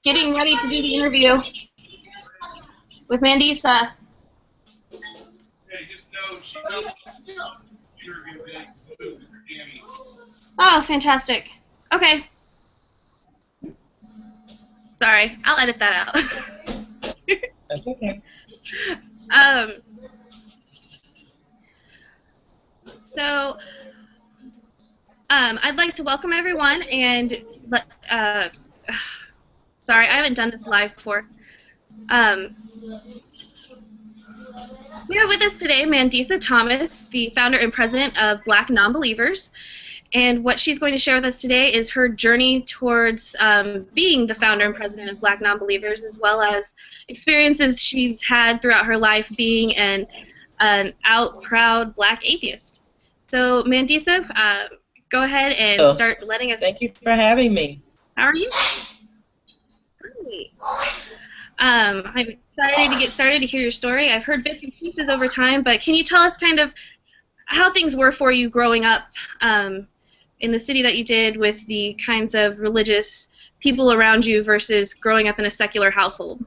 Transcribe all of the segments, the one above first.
getting ready to do the interview with Mandisa. Oh, fantastic. Okay. Sorry, I'll edit that out. That's okay. um, so, I'd like to welcome everyone and uh, sorry, I haven't done this live before. We have with us today Mandisa Thomas, the founder and president of Black Nonbelievers. And what she's going to share with us today is her journey towards being the founder and president of Black Nonbelievers, as well as experiences she's had throughout her life being an out, proud Black atheist. So, Mandisa, go ahead and start letting us... Thank you for having me. How are you? Great. I'm excited to get started to hear your story. I've heard bits and pieces over time, but can you tell us kind of how things were for you growing up in the city that you did with the kinds of religious people around you versus growing up in a secular household?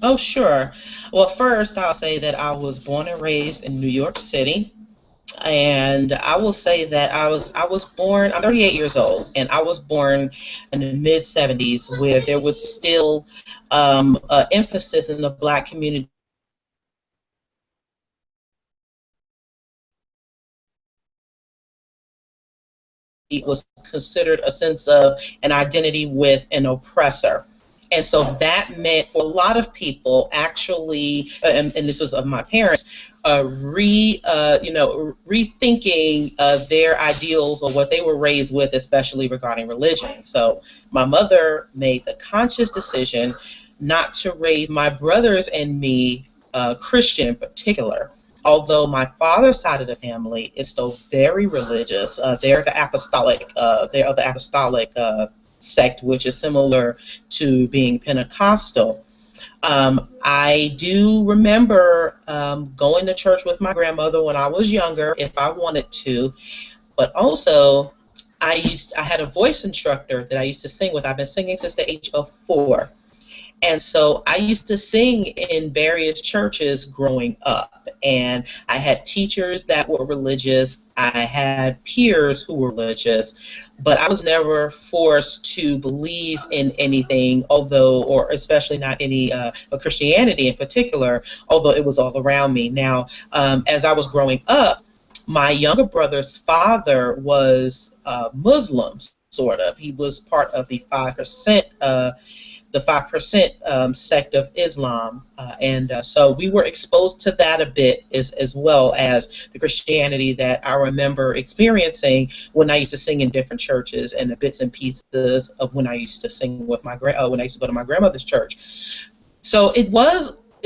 Oh, sure. Well, first I'll say that I was born and raised in New York City. And I will say that I was born, I'm 38 years old, and I was born in the mid-70s where there was still emphasis in the Black community was considered a sense of an identity with an oppressor. And so that meant for a lot of people actually, and this was of my parents, rethinking their ideals or what they were raised with, especially regarding religion. So my mother made the conscious decision not to raise my brothers and me Christian in particular. Although my father's side of the family is still very religious, they're the apostolic. Sect, which is similar to being Pentecostal. I do remember going to church with my grandmother when I was younger, if I wanted to, but also I had a voice instructor that I used to sing with. I've been singing since the age of 4. And so I used to sing in various churches growing up, and I had teachers that were religious. I had peers who were religious, but I was never forced to believe in anything, or especially not any Christianity in particular, although it was all around me. Now, as I was growing up, my younger brother's father was Muslim, sort of. He was part of the 5%. The 5% sect of Islam, and so we were exposed to that a bit, as well as the Christianity that I remember experiencing when I used to sing in different churches, and the bits and pieces of when I used to sing with when I used to go to my grandmother's church. So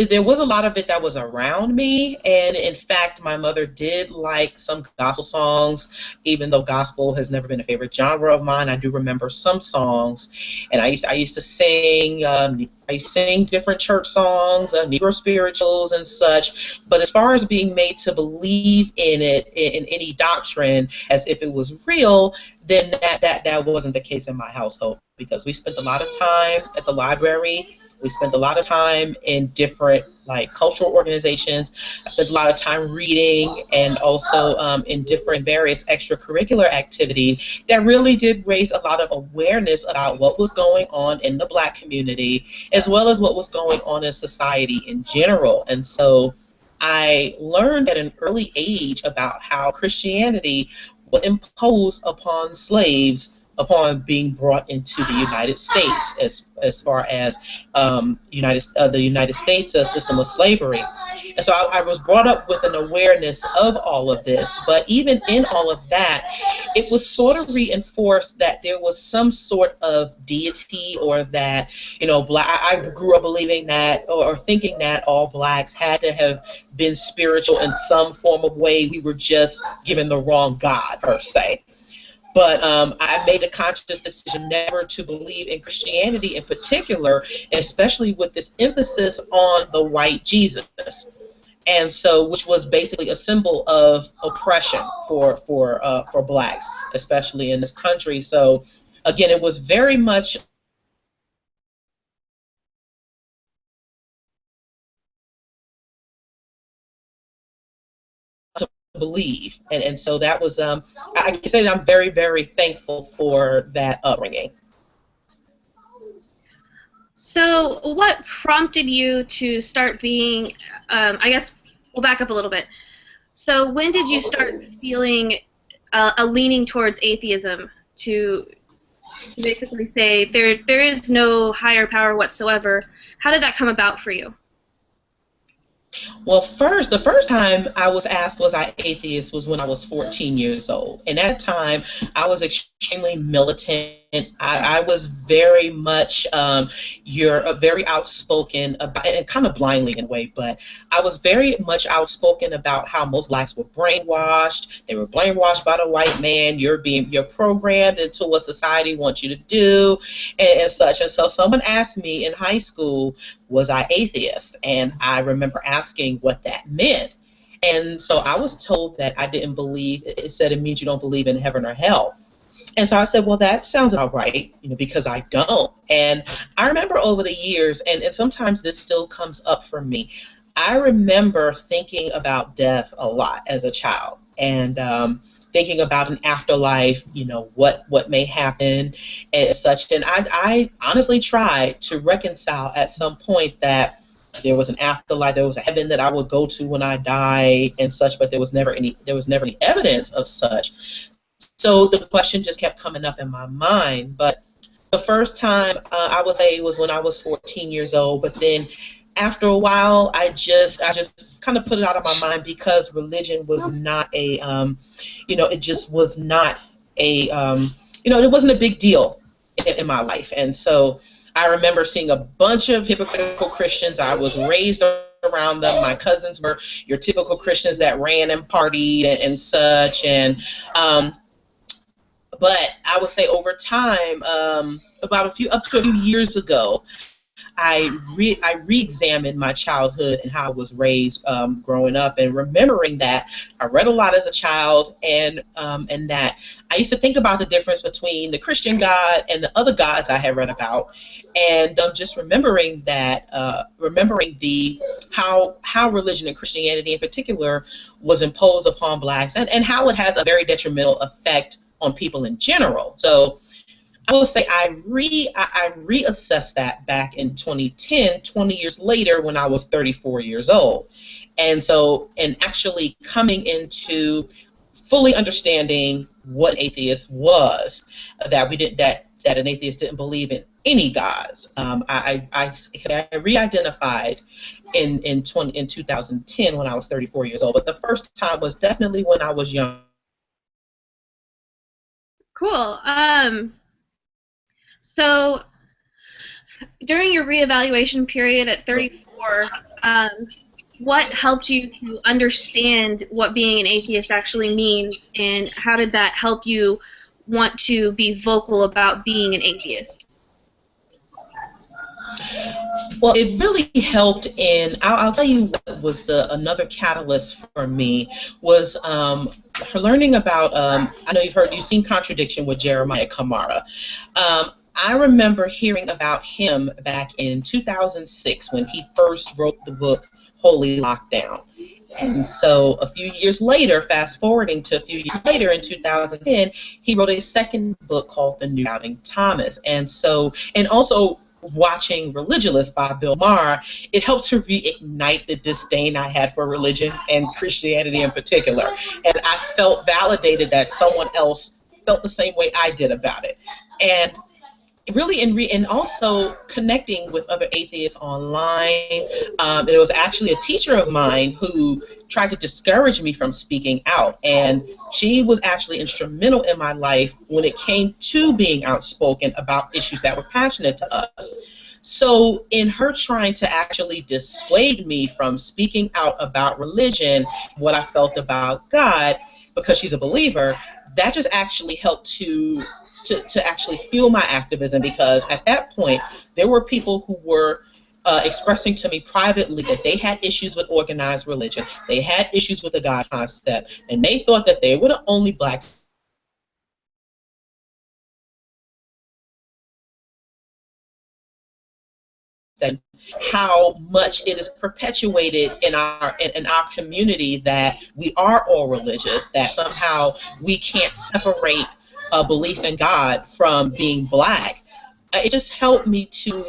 there was a lot of it that was around me, and in fact my mother did like some gospel songs. Even though gospel has never been a favorite genre of mine, I do remember some songs, and I used to sing different church songs, Negro spirituals and such. But as far as being made to believe in it, in any doctrine as if it was real, then that wasn't the case in my household, because we spent a lot of time at the library. We spent a lot of time in different cultural organizations. I spent a lot of time reading, and also in different various extracurricular activities that really did raise a lot of awareness about what was going on in the Black community, as well as what was going on in society in general. And so I learned at an early age about how Christianity was imposed upon slaves upon being brought into the United States, as far as the United States system of slavery. And so I was brought up with an awareness of all of this, but even in all of that, it was sort of reinforced that there was some sort of deity, or that, I grew up believing that, or thinking that all Blacks had to have been spiritual in some form of way. We were just given the wrong God, per se. But I made a conscious decision never to believe in Christianity in particular, especially with this emphasis on the white Jesus. And so, which was basically a symbol of oppression for Blacks, especially in this country. So again, it was very much to believe, and so that was I can say that I'm very, very thankful for that upbringing. So, what prompted you to start being, I guess we'll back up a little bit. So, when did you start feeling a leaning towards atheism to basically say there is no higher power whatsoever? How did that come about for you? Well, the first time I was asked was I atheist was when I was 14 years old. And at that time, I was extremely militant. I was very much, you're very outspoken about, and kind of blindly in a way, but I was very much outspoken about how most blacks were brainwashed. They were brainwashed by the white man. You're programmed into what society wants you to do, and such. And so someone asked me in high school, was I atheist? And I remember asking what that meant. And so I was told that I didn't believe, it said it means you don't believe in heaven or hell. And so I said, well, that sounds about right, because I don't. And I remember over the years, and sometimes this still comes up for me, I remember thinking about death a lot as a child, and thinking about an afterlife, what may happen and such. And I honestly tried to reconcile at some point that there was an afterlife, there was a heaven that I would go to when I die and such, but there was never any evidence of such. So the question just kept coming up in my mind. But the first time I would say was when I was 14 years old. But then after a while, I just kind of put it out of my mind because religion was not a, it just was not a, it wasn't a big deal in my life. And so I remember seeing a bunch of hypocritical Christians. I was raised around them. My cousins were your typical Christians that ran and partied and such. And but I would say over time, up to a few years ago, I re-examined my childhood and how I was raised growing up, and remembering that I read a lot as a child, and that I used to think about the difference between the Christian God and the other gods I had read about, and just remembering that, how religion and Christianity in particular was imposed upon blacks, and how it has a very detrimental effect on people in general. So I will say I reassessed that back in 2010, 20 years later, when I was 34 years old. And so, and actually coming into fully understanding what an atheist was, that an atheist didn't believe in any gods. I re-identified in 2010 when I was 34 years old. But the first time was definitely when I was young. Cool. So during your reevaluation period at 34, what helped you to understand what being an atheist actually means, and how did that help you want to be vocal about being an atheist? Well, it really helped I'll tell you what was another catalyst for me was learning about, I know you've seen Contradiction with Jeremiah Kamara. I remember hearing about him back in 2006 when he first wrote the book Holy Lockdown. And so a few years later, fast forwarding to a few years later in 2010, he wrote a second book called The New Doubting Thomas. And also watching Religulous by Bill Maher, it helped to reignite the disdain I had for religion and Christianity in particular. And I felt validated that someone else felt the same way I did about it. And really, and also connecting with other atheists online. There was actually a teacher of mine who tried to discourage me from speaking out, and she was actually instrumental in my life when it came to being outspoken about issues that were passionate to us. So in her trying to actually dissuade me from speaking out about religion, what I felt about God, because she's a believer, that just actually helped to actually fuel my activism, because at that point there were people who were expressing to me privately that they had issues with organized religion, they had issues with the God concept, and they thought that they were the only blacks and how much it is perpetuated in our community that we are all religious, that somehow we can't separate a belief in God from being black. It just helped me to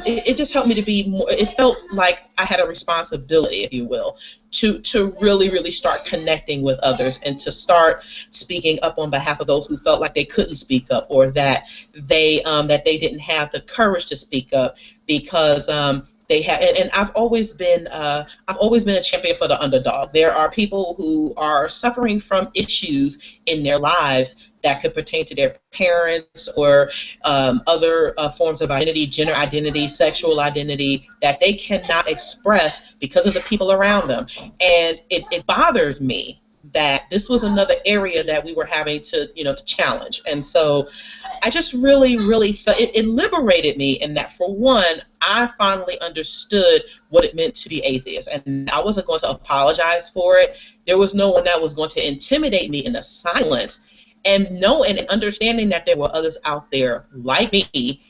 it just helped me to be more. It felt like I had a responsibility, if you will, to really start connecting with others and to start speaking up on behalf of those who felt like they couldn't speak up, or that they didn't have the courage to speak up because they had. And I've always been a champion for the underdog. There are people who are suffering from issues in their lives that could pertain to their parents or other forms of identity, gender identity, sexual identity, that they cannot express because of the people around them. And it bothered me that this was another area that we were having to, to challenge. And so I just really felt it liberated me in that, for one, I finally understood what it meant to be atheist. And I wasn't going to apologize for it. There was no one that was going to intimidate me into silence. And knowing and understanding that there were others out there like me,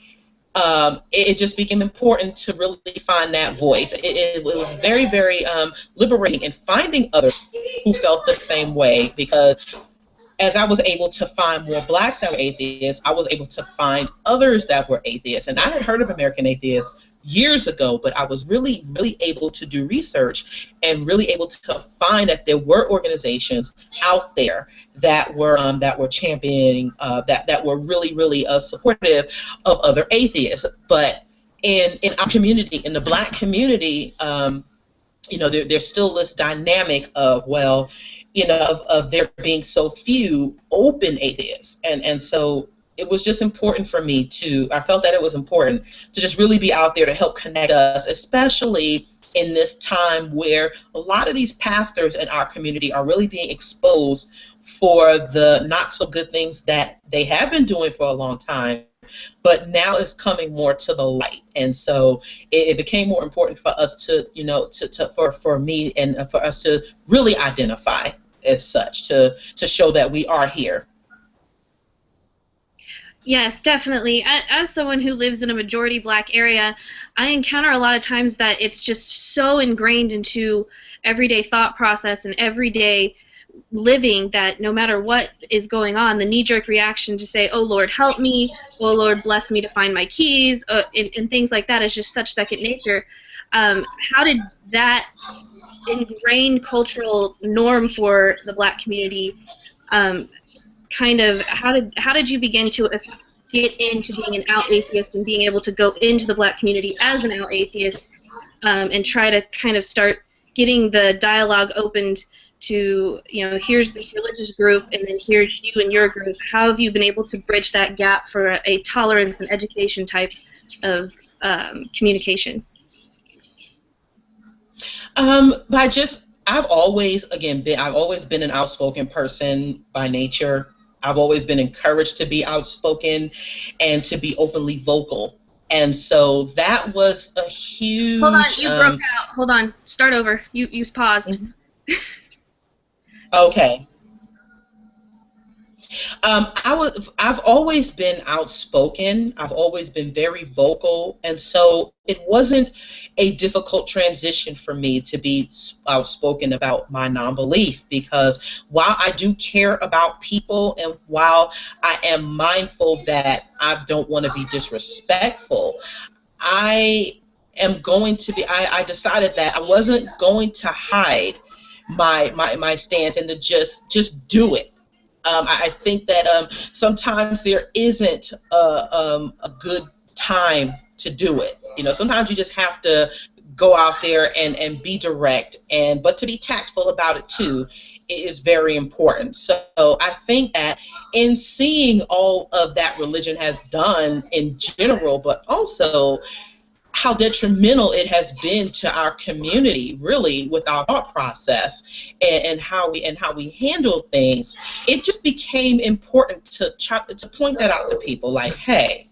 it just became important to really find that voice. It was very liberating in finding others who felt the same way, because as I was able to find more blacks that were atheists, I was able to find others that were atheists. And I had heard of American Atheists years ago, but I was really able to do research and really able to find that there were organizations out there that were championing, that were really supportive of other atheists. But in our community, in the black community, there's still this dynamic of, well, of there being so few open atheists. And so it was just important for me I felt that it was important to just really be out there to help connect us, especially in this time where a lot of these pastors in our community are really being exposed for the not so good things that they have been doing for a long time, but now it's coming more to the light. And so it became more important for us to, for me and for us to really identify as such, to show that we are here. Yes, definitely. As someone who lives in a majority black area, I encounter a lot of times that it's just so ingrained into everyday thought process and everyday living that no matter what is going on, the knee-jerk reaction to say, oh Lord, help me, oh Lord, bless me to find my keys, and things like that is just such second nature. How did that ingrained cultural norm for the black community how did you begin to get into being an out atheist and being able to go into the black community as an out atheist and try to kind of start getting the dialogue opened to, here's this religious group and then here's you and your group? How have you been able to bridge that gap for a tolerance and education type of communication? I've always been an outspoken person by nature. I've always been encouraged to be outspoken and to be openly vocal. And so that was a huge... Hold on, you broke out. Hold on, start over. You paused. Mm-hmm. Okay. I've always been outspoken. I've always been very vocal, and so it wasn't a difficult transition for me to be outspoken about my non-belief, because while I do care about people and while I am mindful that I don't want to be disrespectful, I decided that I wasn't going to hide my stance and to just do it. I think that sometimes there isn't a good time to do it. Sometimes you just have to go out there and be direct, but to be tactful about it too is very important. So I think that in seeing all of that religion has done in general, but also how detrimental it has been to our community, really, with our thought process and how we handle things, it just became important to point that out to people. Like, hey,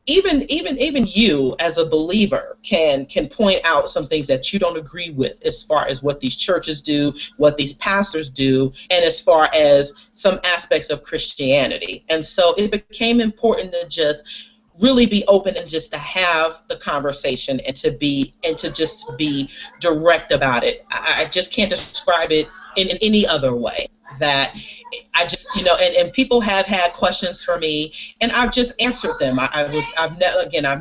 even you as a believer can point out some things that you don't agree with, as far as what these churches do, what these pastors do, and as far as some aspects of Christianity. And so it became important to just really be open and just to have the conversation and to just be direct about it. I just can't describe it in any other way. That I just, and people have had questions for me, and I've just answered them. I've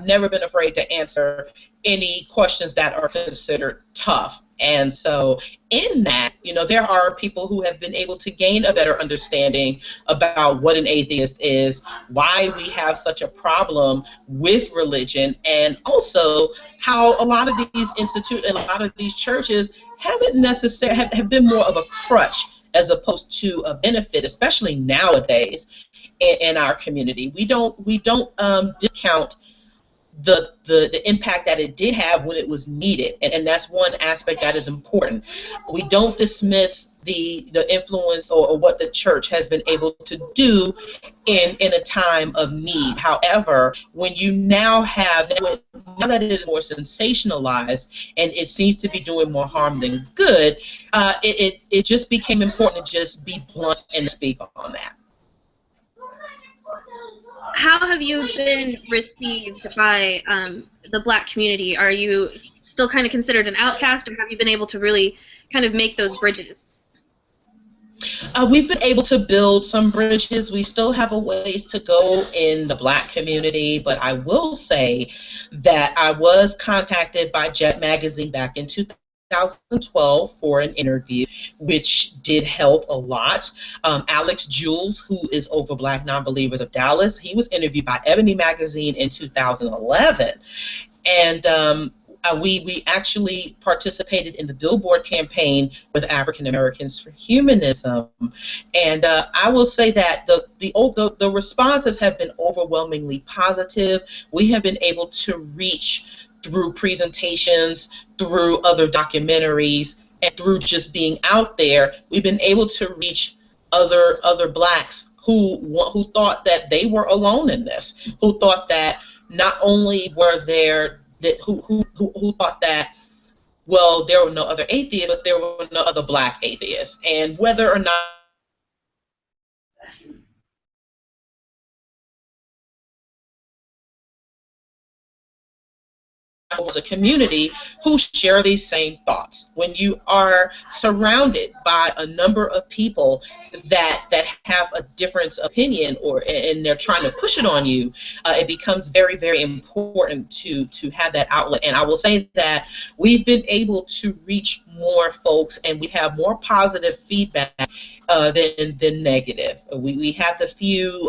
never been afraid to answer any questions that are considered tough. And so in that, there are people who have been able to gain a better understanding about what an atheist is, why we have such a problem with religion, and also how a lot of these churches haven't necessarily have been more of a crutch as opposed to a benefit, especially nowadays in our community. We don't discount the impact that it did have when it was needed, and that's one aspect that is important. We don't dismiss the influence or what the church has been able to do in a time of need. However, when you now that it is more sensationalized and it seems to be doing more harm than good, it just became important to just be blunt and speak on that. How have you been received by the Black community? Are you still kind of considered an outcast, or have you been able to really kind of make those bridges? We've been able to build some bridges. We still have a ways to go in the Black community, but I will say that I was contacted by Jet Magazine back in 2012 for an interview, which did help a lot. Alex Jules, who is over Black Nonbelievers of Dallas, he was interviewed by Ebony Magazine in 2011. And we actually participated in the Billboard campaign with African Americans for Humanism. And I will say that the responses have been overwhelmingly positive. We have been able to reach through presentations, through other documentaries, and through just being out there. We've been able to reach other Blacks who thought that they were alone in this, who thought that not only were there who thought that, well, there were no other atheists, but there were no other Black atheists, and whether or not as a community who share these same thoughts. When you are surrounded by a number of people that have a different opinion and they're trying to push it on you, it becomes very, very important to have that outlet. And I will say that we've been able to reach more folks, and we have more positive feedback than negative. We have the few,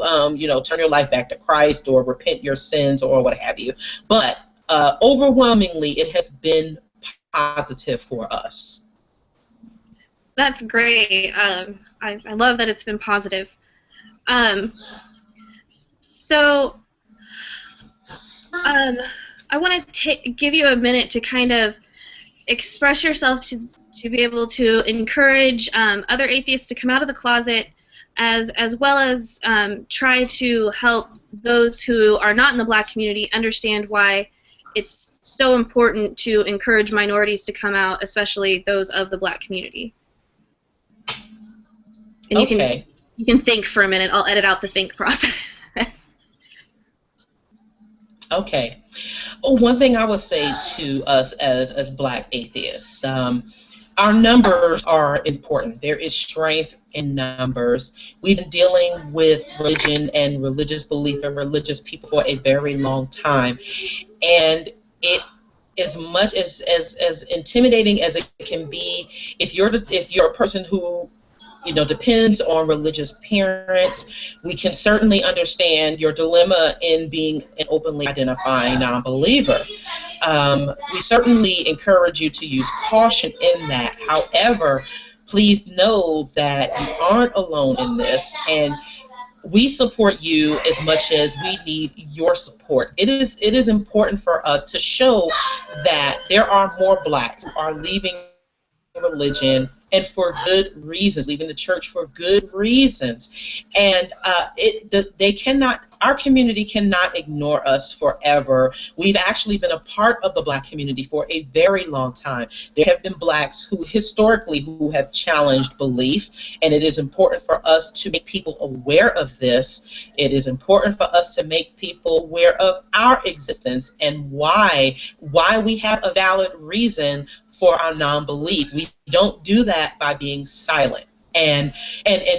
turn your life back to Christ or repent your sins or what have you. But overwhelmingly, it has been positive for us. That's great. I love that it's been positive. So I want to give you a minute to kind of express yourself to be able to encourage other atheists to come out of the closet, as well as try to help those who are not in the Black community understand why it's so important to encourage minorities to come out, especially those of the Black community. And okay. You can think for a minute. I'll edit out the think process. Okay. One thing I would say to us as Black atheists, our numbers are important. There is strength in numbers. We've been dealing with religion and religious belief and religious people for a very long time. And it, as much as intimidating as it can be, if you're a person who depends on religious parents, we can certainly understand your dilemma in being an openly identifying non-believer. We certainly encourage you to use caution in that. However, please know that you aren't alone in this, and we support you as much as we need your support. It is important for us to show that there are more Blacks who are leaving religion, and for good reasons, leaving the church for good reasons. And they cannot our community cannot ignore us forever. We've actually been a part of the Black community for a very long time. There have been Blacks who historically who have challenged belief, and it is important for us to make people aware of this. It is important for us to make people aware of our existence and why we have a valid reason for our non-belief. We don't do that by being silent and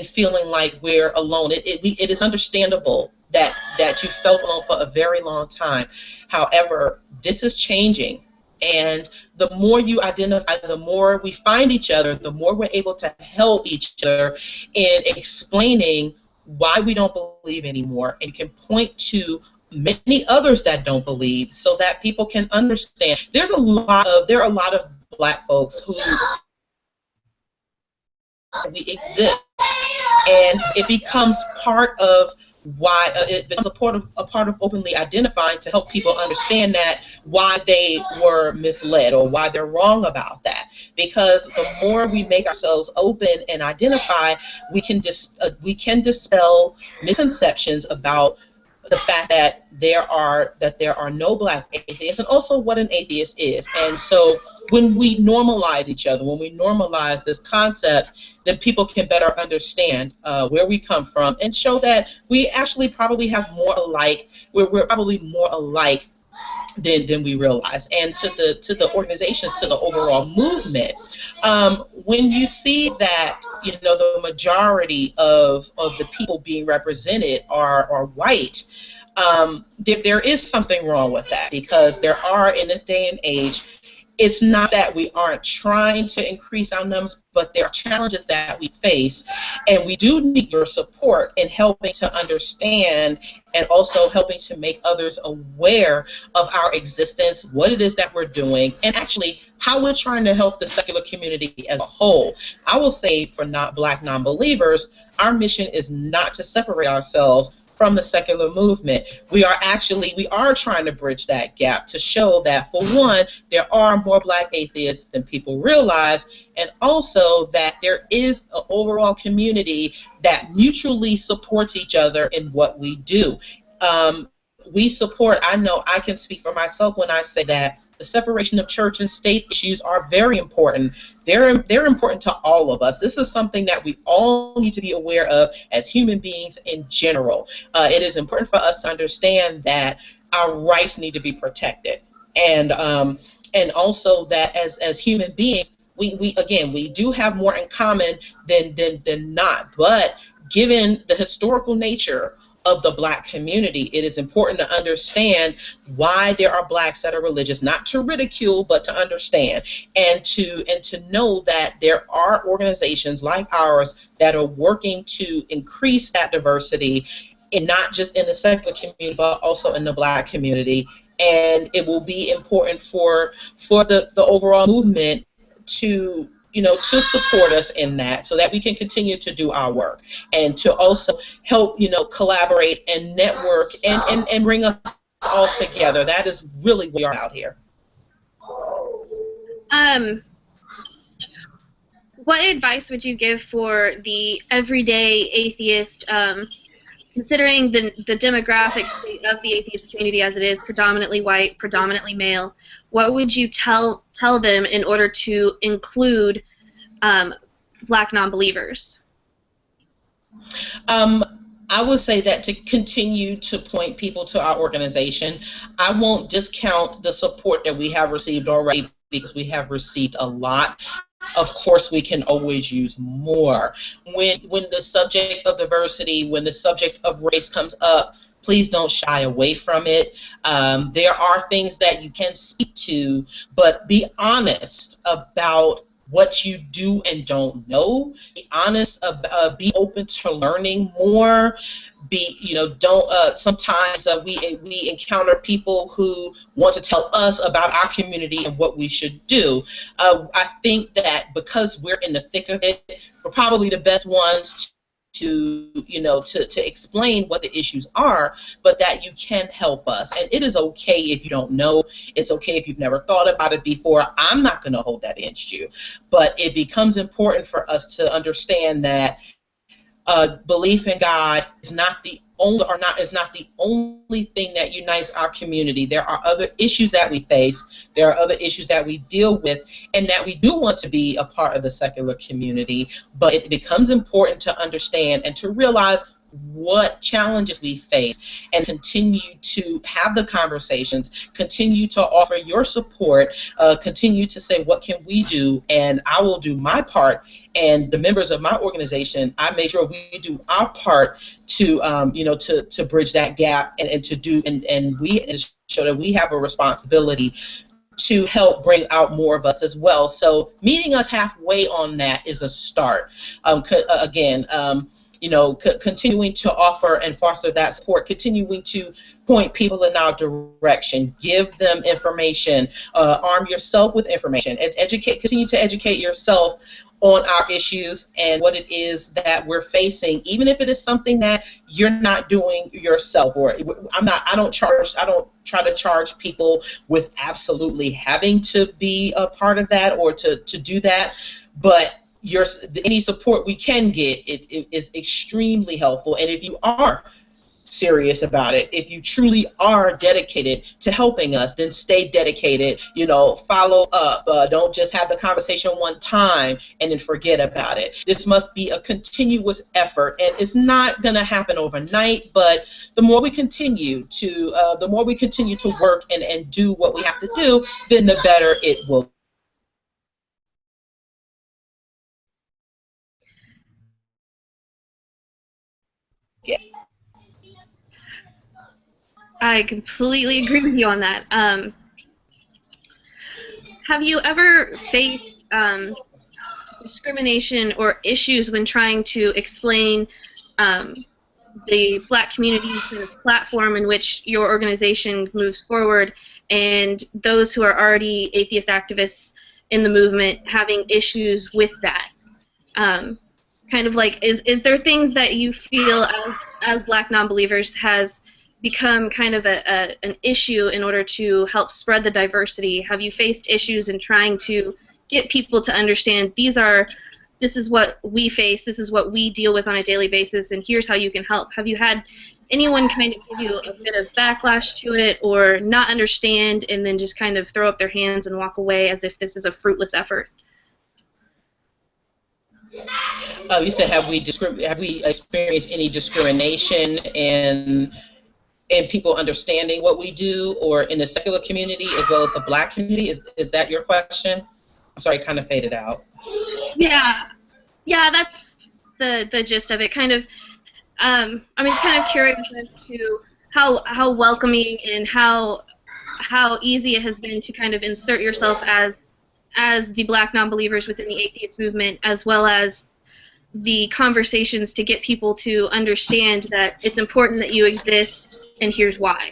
feeling like we're alone. It is understandable that you felt alone for a very long time. However, this is changing. And the more you identify, the more we find each other, the more we're able to help each other in explaining why we don't believe anymore. And you can point to many others that don't believe so that people can understand. There are a lot of Black folks who we exist, and it becomes part of why it becomes a part of openly identifying to help people understand that why they were misled or why they're wrong about that. Because the more we make ourselves open and identify, we can dispel misconceptions about the fact that there are no Black atheists, and also what an atheist is. And so when we normalize each other, when we normalize this concept, then people can better understand where we come from and show that we actually probably have more alike. We're probably more alike than we realize. And to the organizations, to the overall movement, when you see that the majority of the people being represented are white, there is something wrong with that, because there are, in this day and age, it's not that we aren't trying to increase our numbers, but there are challenges that we face, and we do need your support in helping to understand and also helping to make others aware of our existence, what it is that we're doing, and actually how we're trying to help the secular community as a whole. I will say, for Black non-believers, our mission is not to separate ourselves from the secular movement. We are trying to bridge that gap to show that, for one, there are more Black atheists than people realize, and also that there is an overall community that mutually supports each other in what we do. I know I can speak for myself when I say that the separation of church and state issues are very important. They're important to all of us. This is something that we all need to be aware of as human beings in general. It is important for us to understand that our rights need to be protected, and also that as human beings, we do have more in common than not. But given the historical nature of the Black community, it is important to understand why there are Blacks that are religious, not to ridicule, but to understand, and to know that there are organizations like ours that are working to increase that diversity, and not just in the secular community, but also in the Black community. And it will be important for the overall movement to support us in that, so that we can continue to do our work, and to also help, collaborate and network and bring us all together. That is really what we are out here. What advice would you give for the everyday atheist, considering the demographics of the atheist community as it is, predominantly white, predominantly male? What would you tell them in order to include Black non-believers? I would say that to continue to point people to our organization. I won't discount the support that we have received already, because we have received a lot. Of course, we can always use more. When the subject of diversity, when the subject of race comes up, please don't shy away from it. There are things that you can speak to, but be honest about what you do and don't know. Be honest, be open to learning more. Sometimes we encounter people who want to tell us about our community and what we should do. I think that because we're in the thick of it, we're probably the best ones to explain what the issues are, but that you can help us. And it is okay if you don't know. It's okay if you've never thought about it before. I'm not going to hold that against you. But it becomes important for us to understand that belief in God is not the is not the only thing that unites our community. There are other issues that we face. There are other issues that we deal with, and that we do want to be a part of the secular community. But it becomes important to understand and to realize what challenges we face, and continue to have the conversations, continue to offer your support, continue to say, what can we do? And I will do my part, and the members of my organization, I make sure we do our part to to bridge that gap, and to do, and we show that we have a responsibility to help bring out more of us as well. So meeting us halfway on that is a start. Continuing to offer and foster that support, continuing to point people in our direction, give them information, arm yourself with information, continue to educate yourself on our issues and what it is that we're facing, even if it is something that you're not doing yourself. Or I don't try to charge people with absolutely having to be a part of that or to do that, but any support we can get, it is extremely helpful. And if you are serious about it, if you truly are dedicated to helping us, then stay dedicated, follow up. Don't just have the conversation one time and then forget about it. This must be a continuous effort, and it's not going to happen overnight, but the more we continue to work and do what we have to do, then the better it will get. I completely agree with you on that. Have you ever faced discrimination or issues when trying to explain the Black community's kind of platform in which your organization moves forward, and those who are already atheist activists in the movement having issues with that? Kind of like, is there things that you feel as Black non-believers has become kind of an issue in order to help spread the diversity? Have you faced issues in trying to get people to understand this is what we face, this is what we deal with on a daily basis, and here's how you can help? Have you had anyone kind of give you a bit of backlash to it, or not understand and then just kind of throw up their hands and walk away as if this is a fruitless effort? You said, have we experienced any discrimination in people understanding what we do, or in the secular community as well as the Black community? Is that your question? I'm sorry, it kind of faded out. Yeah, that's the gist of it. Kind of, I'm just kind of curious as to how welcoming and how easy it has been to kind of insert yourself as the Black non-believers within the atheist movement, as well as the conversations to get people to understand that it's important that you exist, and here's why.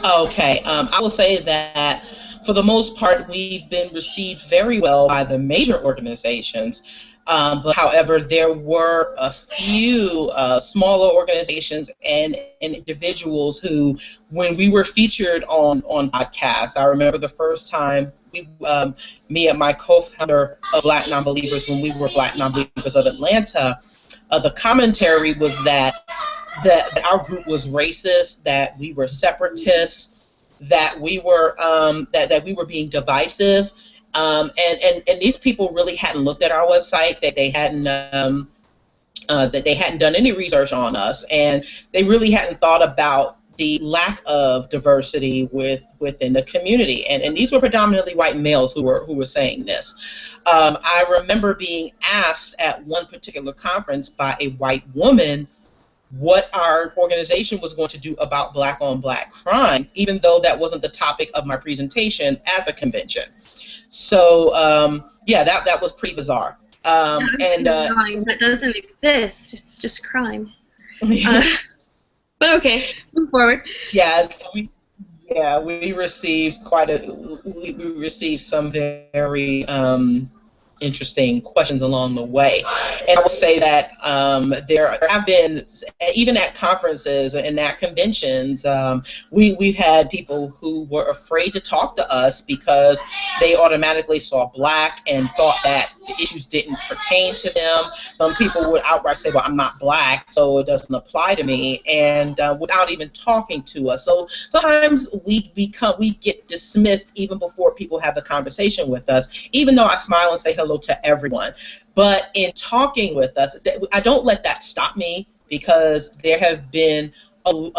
Okay, I will say that for the most part, we've been received very well by the major organizations. But however, there were a few smaller organizations and individuals who, when we were featured on podcasts, I remember the first time me and my co-founder of Black Nonbelievers, when we were Black Nonbelievers of Atlanta, the commentary was that our group was racist, that we were separatists, that we were that we were being divisive. And these people really hadn't looked at our website, that they hadn't done any research on us, and they really hadn't thought about the lack of diversity within the community. And these were predominantly white males who were saying this. I remember being asked at one particular conference by a white woman what our organization was going to do about Black on Black crime, even though that wasn't the topic of my presentation at the convention. So yeah, that was pretty bizarre. That doesn't exist. It's just crime. But okay, move forward. Yes, we received we received some very interesting questions along the way. And I will say that there have been, even at conferences and at conventions, we've had people who were afraid to talk to us because they automatically saw black and thought that the issues didn't pertain to them. Some people would outright say, well, I'm not black, so it doesn't apply to me, and without even talking to us. So sometimes we get dismissed even before people have the conversation with us, even though I smile and say hello to everyone. But in talking with us, I don't let that stop me, because there have been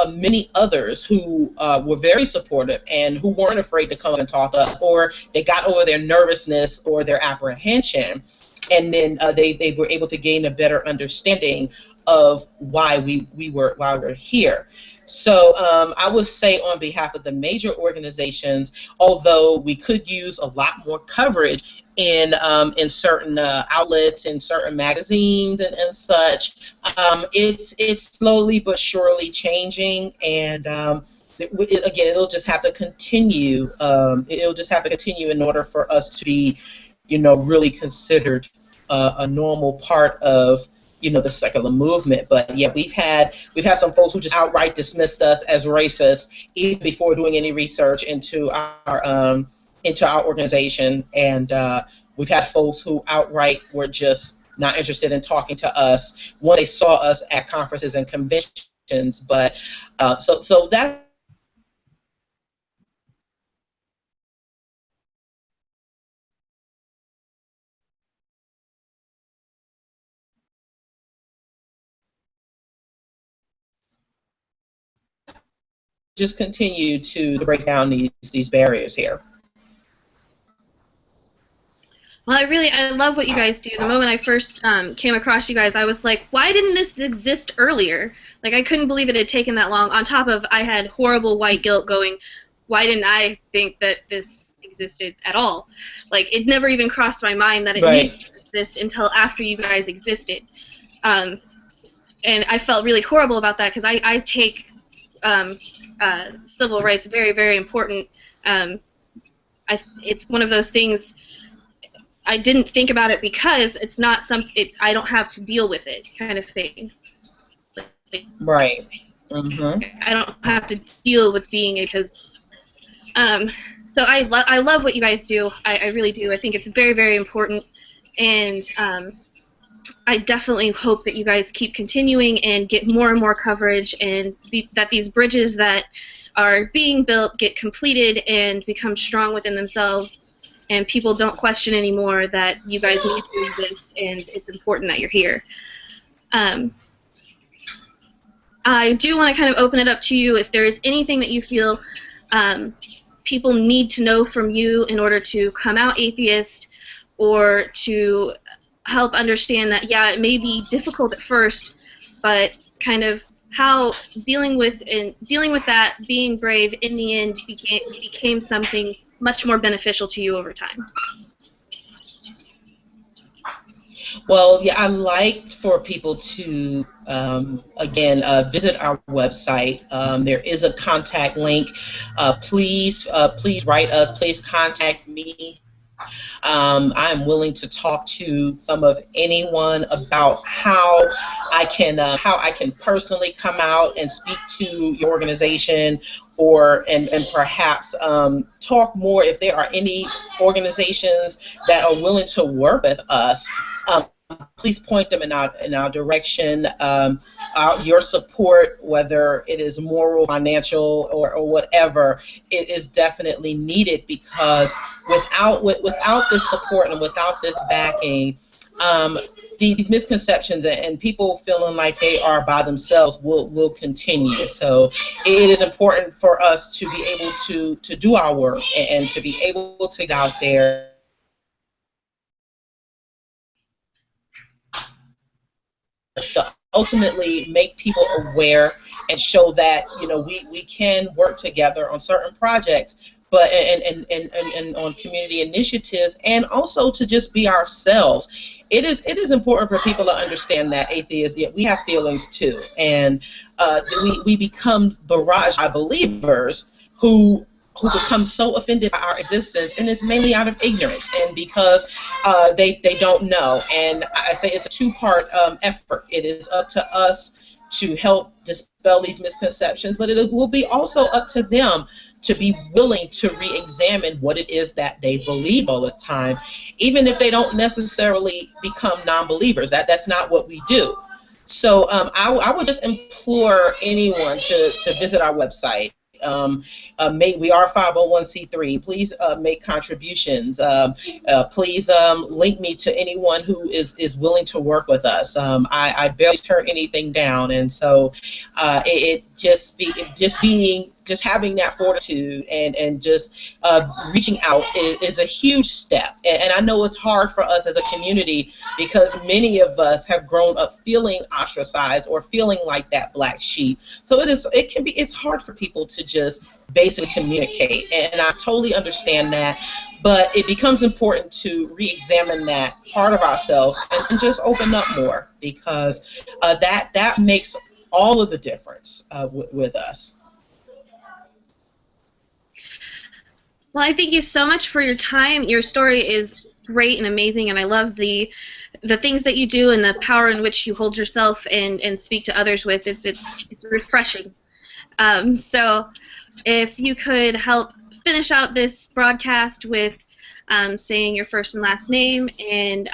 many others who were very supportive and who weren't afraid to come and talk to us, or they got over their nervousness or their apprehension, and then they were able to gain a better understanding of why we're here. So I would say, on behalf of the major organizations, although we could use a lot more coverage in certain outlets, in certain magazines and such, it's slowly but surely changing, and again, it'll just have to continue. It'll just have to continue in order for us to be, really considered a normal part of, the secular movement. But yeah, we've had some folks who just outright dismissed us as racist even before doing any research into our organization, and we've had folks who outright were just not interested in talking to us when they saw us at conferences and conventions. But so that just continue to break down these barriers here. Well, I love what you guys do. The moment I first came across you guys, I was like, why didn't this exist earlier? Like, I couldn't believe it had taken that long. On top of, I had horrible white guilt going, why didn't I think that this existed at all? Like, it never even crossed my mind that it needed to exist until after you guys existed. And I felt really horrible about that, because I take civil rights very, very important. It's one of those things. I didn't think about it because it's not something I don't have to deal with it, kind of thing. Right. Mm-hmm. I don't have to deal with being it, because. So I love what you guys do. I really do. I think it's very, very important, and I definitely hope that you guys keep continuing and get more and more coverage, and that these bridges that are being built get completed and become strong within themselves, and people don't question anymore that you guys need to exist and it's important that you're here. I do want to kind of open it up to you if there is anything that you feel people need to know from you in order to come out atheist, or to help understand that, yeah, it may be difficult at first, but kind of how dealing with that, being brave, in the end became something much more beneficial to you over time. Well, yeah, I like for people to, again, visit our website. There is a contact link. Please write us. Please contact me. I am willing to talk to anyone about how I can personally come out and speak to your organization, and perhaps talk more if there are any organizations that are willing to work with us. Please point them in our direction. Your support, whether it is moral, financial, or whatever, it is definitely needed, because without this support and without this backing, these misconceptions and people feeling like they are by themselves will continue. So it is important for us to be able to do our work and to be able to get out there to ultimately make people aware and show that we can work together on certain projects, but and on community initiatives, and also to just be ourselves. It is important for people to understand that atheists, we have feelings too, and we become barraged by believers who who become so offended by our existence, and it's mainly out of ignorance and because they don't know. And I say it's a two-part effort. It is up to us to help dispel these misconceptions, but it will be also up to them to be willing to re-examine what it is that they believe all this time, even if they don't necessarily become non-believers. That's not what we do. So I would just implore anyone to visit our website. We are 501c3. Please make contributions. Please link me to anyone who is willing to work with us. I barely turn anything down, and so just having that fortitude and just reaching out is a huge step. And I know it's hard for us as a community because many of us have grown up feeling ostracized or feeling like that black sheep. So it's hard for people to just basically communicate, and I totally understand that. But it becomes important to re-examine that part of ourselves and just open up more, because that makes all of the difference with us. Well, I thank you so much for your time. Your story is great and amazing, and I love the things that you do and the power in which you hold yourself and speak to others with. It's refreshing. So if you could help finish out this broadcast with saying your first and last name and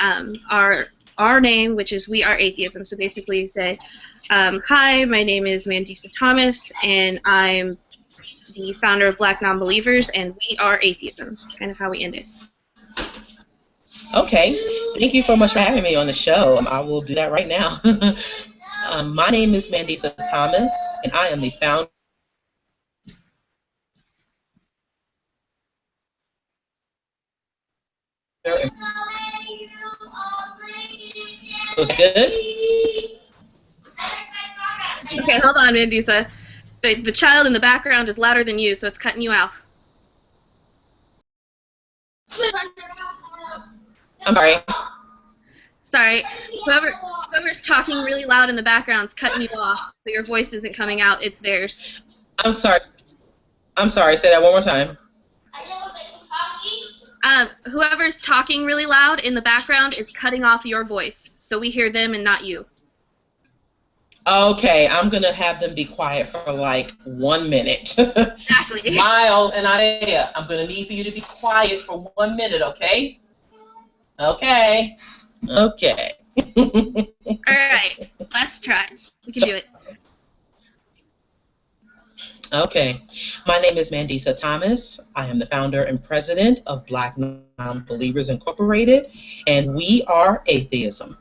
our name, which is We Are Atheism. So basically say, hi, my name is Mandisa Thomas, and I'm the founder of Black Nonbelievers, and We Are Atheism. That's kind of how we end it. Okay. Thank you so much for having me on the show. I will do that right now. My name is Mandisa Thomas, and I am the founder. Was it good? Okay, hold on, Mandisa. The child in the background is louder than you, so it's cutting you off. I'm sorry. Sorry. Whoever's talking really loud in the background is cutting you off, so your voice isn't coming out. It's theirs. I'm sorry. Say that one more time. Whoever's talking really loud in the background is cutting off your voice, so we hear them and not you. Okay, I'm going to have them be quiet for like 1 minute. Exactly. Miles and Isaiah, I'm going to need for you to be quiet for 1 minute, okay? Okay. All right, let's try. We can do it. Okay. My name is Mandisa Thomas. I am the founder and president of Black Nonbelievers Incorporated, and we are atheism.